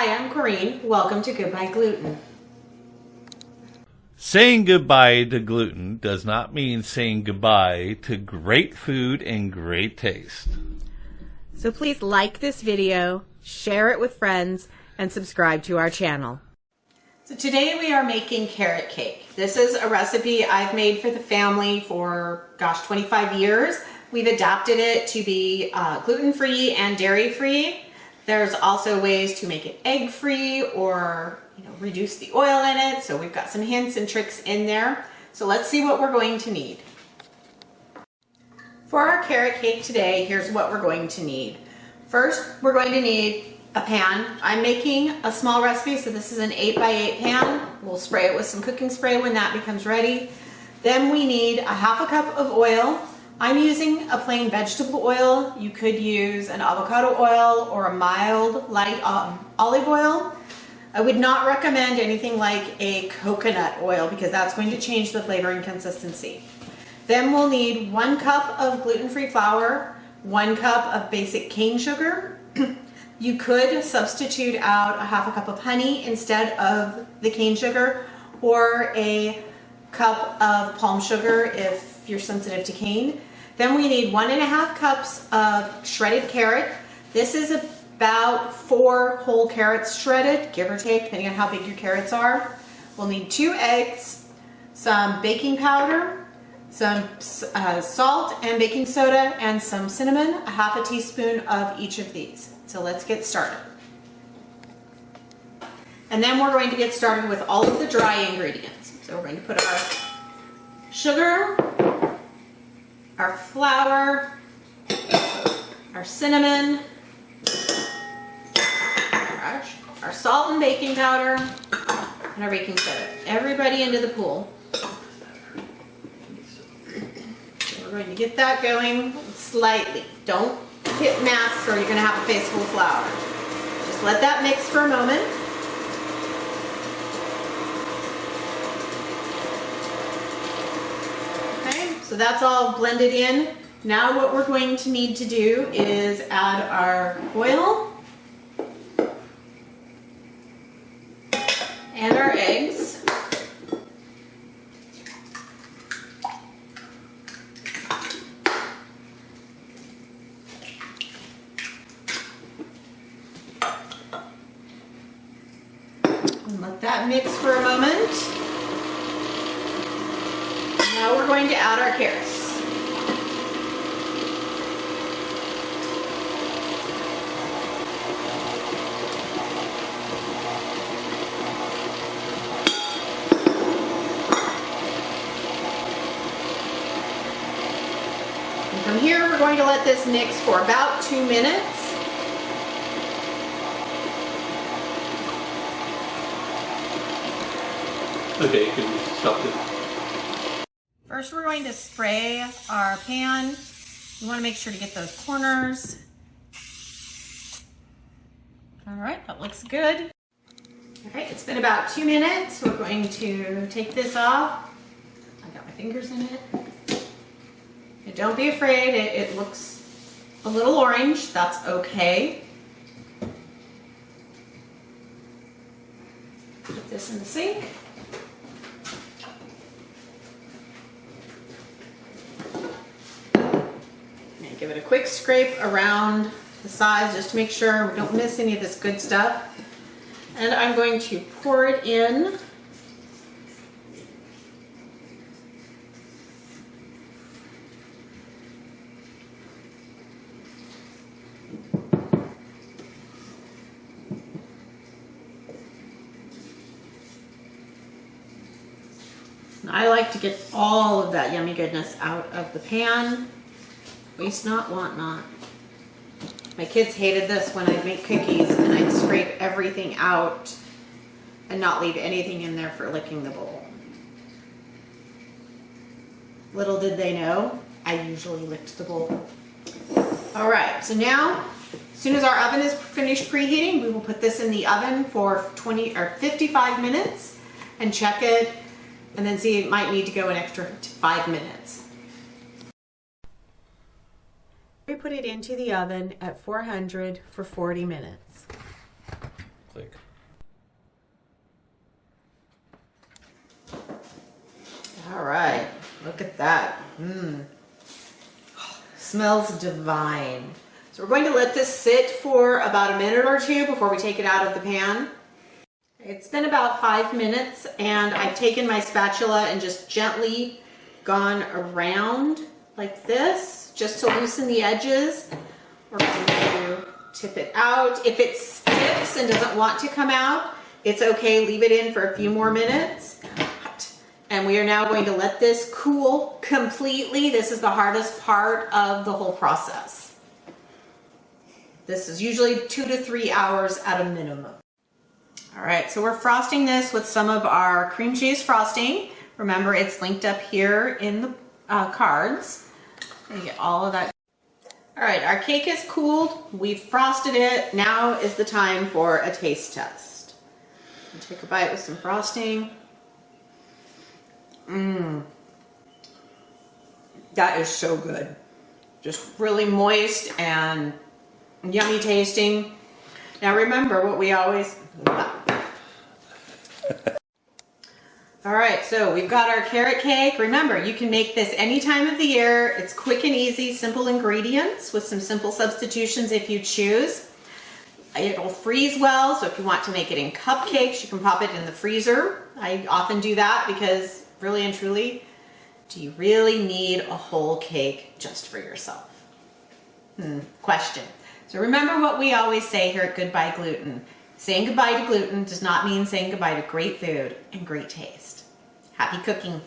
Hi, I'm Corrine. Welcome to Goodbye Gluten. Saying goodbye to gluten does not mean saying goodbye to great food and great taste. So please like this video, share it with friends, and subscribe to our channel. So today we are making carrot cake. This is a recipe I've made for the family for, 25 years. We've adapted it to be gluten-free and dairy-free. There's also ways to make it egg-free or reduce the oil in it. So we've got some hints and tricks in there. So let's see what we're going to need. For our carrot cake today, here's what we're going to need. First, we're going to need a pan. I'm making a small recipe, so this is an 8x8 pan. We'll spray it with some cooking spray when that becomes ready. Then we need a half a cup of oil. I'm using a plain vegetable oil. You could use an avocado oil or a mild light olive oil. I would not recommend anything like a coconut oil because that's going to change the flavor and consistency. Then we'll need 1 cup of gluten-free flour, 1 cup of basic cane sugar. You could substitute out a half a cup of honey instead of the cane sugar, or a cup of palm sugar if you're sensitive to cane. Then we need 1.5 cups of shredded carrot. This is about 4 whole carrots shredded, give or take, depending on how big your carrots are. We'll need 2 eggs, some baking powder, some salt and baking soda, and some cinnamon, a half a teaspoon of each of these. So let's get started. And then we're going to get started with all of the dry ingredients. So we're going to put our sugar, our flour, our cinnamon, our salt and baking powder, and our baking soda. Everybody into the pool. So we're going to get that going slightly. Don't hit mass or you're going to have a face full of flour. Just let that mix for a moment. Okay, so that's all blended in. Now what we're going to need to do is add our oil and our eggs. And let that mix for a moment. Now we're going to add our carrots. From here, we're going to let this mix for about 2 minutes. Okay, you can stop it. First, we're going to spray our pan. You want to make sure to get those corners. All right, that looks good. All right, it's been about 2 minutes. We're going to take this off. I got my fingers in it. And don't be afraid, it looks a little orange. That's okay. Put this in the sink. And give it a quick scrape around the sides just to make sure we don't miss any of this good stuff. And I'm going to pour it in. I like to get all of that yummy goodness out of the pan. Waste not, want not. My kids hated this when I'd make cookies and I'd scrape everything out and not leave anything in there for licking the bowl. Little did they know, I usually licked the bowl. All right, so now, as soon as our oven is finished preheating, we will put this in the oven for 20 or 55 minutes and check it. And then see, it might need to go an extra 5 minutes. We put it into the oven at 400 for 40 minutes. Click. Look at that. Smells divine. So we're going to let this sit for about a minute or two before we take it out of the pan. It's been about 5 minutes and I've taken my spatula and just gently gone around like this, just to loosen the edges. We're going to tip it out. If it sticks and doesn't want to come out, it's okay, leave it in for a few more minutes. And we are now going to let this cool completely. This is the hardest part of the whole process. This is usually 2 to 3 hours at a minimum. All right, so we're frosting this with some of our cream cheese frosting. Remember, it's linked up here in the cards. You get all of that. All right, our cake is cooled. We've frosted it. Now is the time for a taste test. Take a bite with some frosting. That is so good. Just really moist and yummy tasting. Now remember what we always... All right, so we've got our carrot cake. Remember, you can make this any time of the year. It's quick and easy, simple ingredients with some simple substitutions if you choose. It'll freeze well, so if you want to make it in cupcakes, you can pop it in the freezer. I often do that because really and truly, do you really need a whole cake just for yourself? Question. So remember what we always say here at Goodbye Gluten. Saying goodbye to gluten does not mean saying goodbye to great food and great taste. Happy cooking.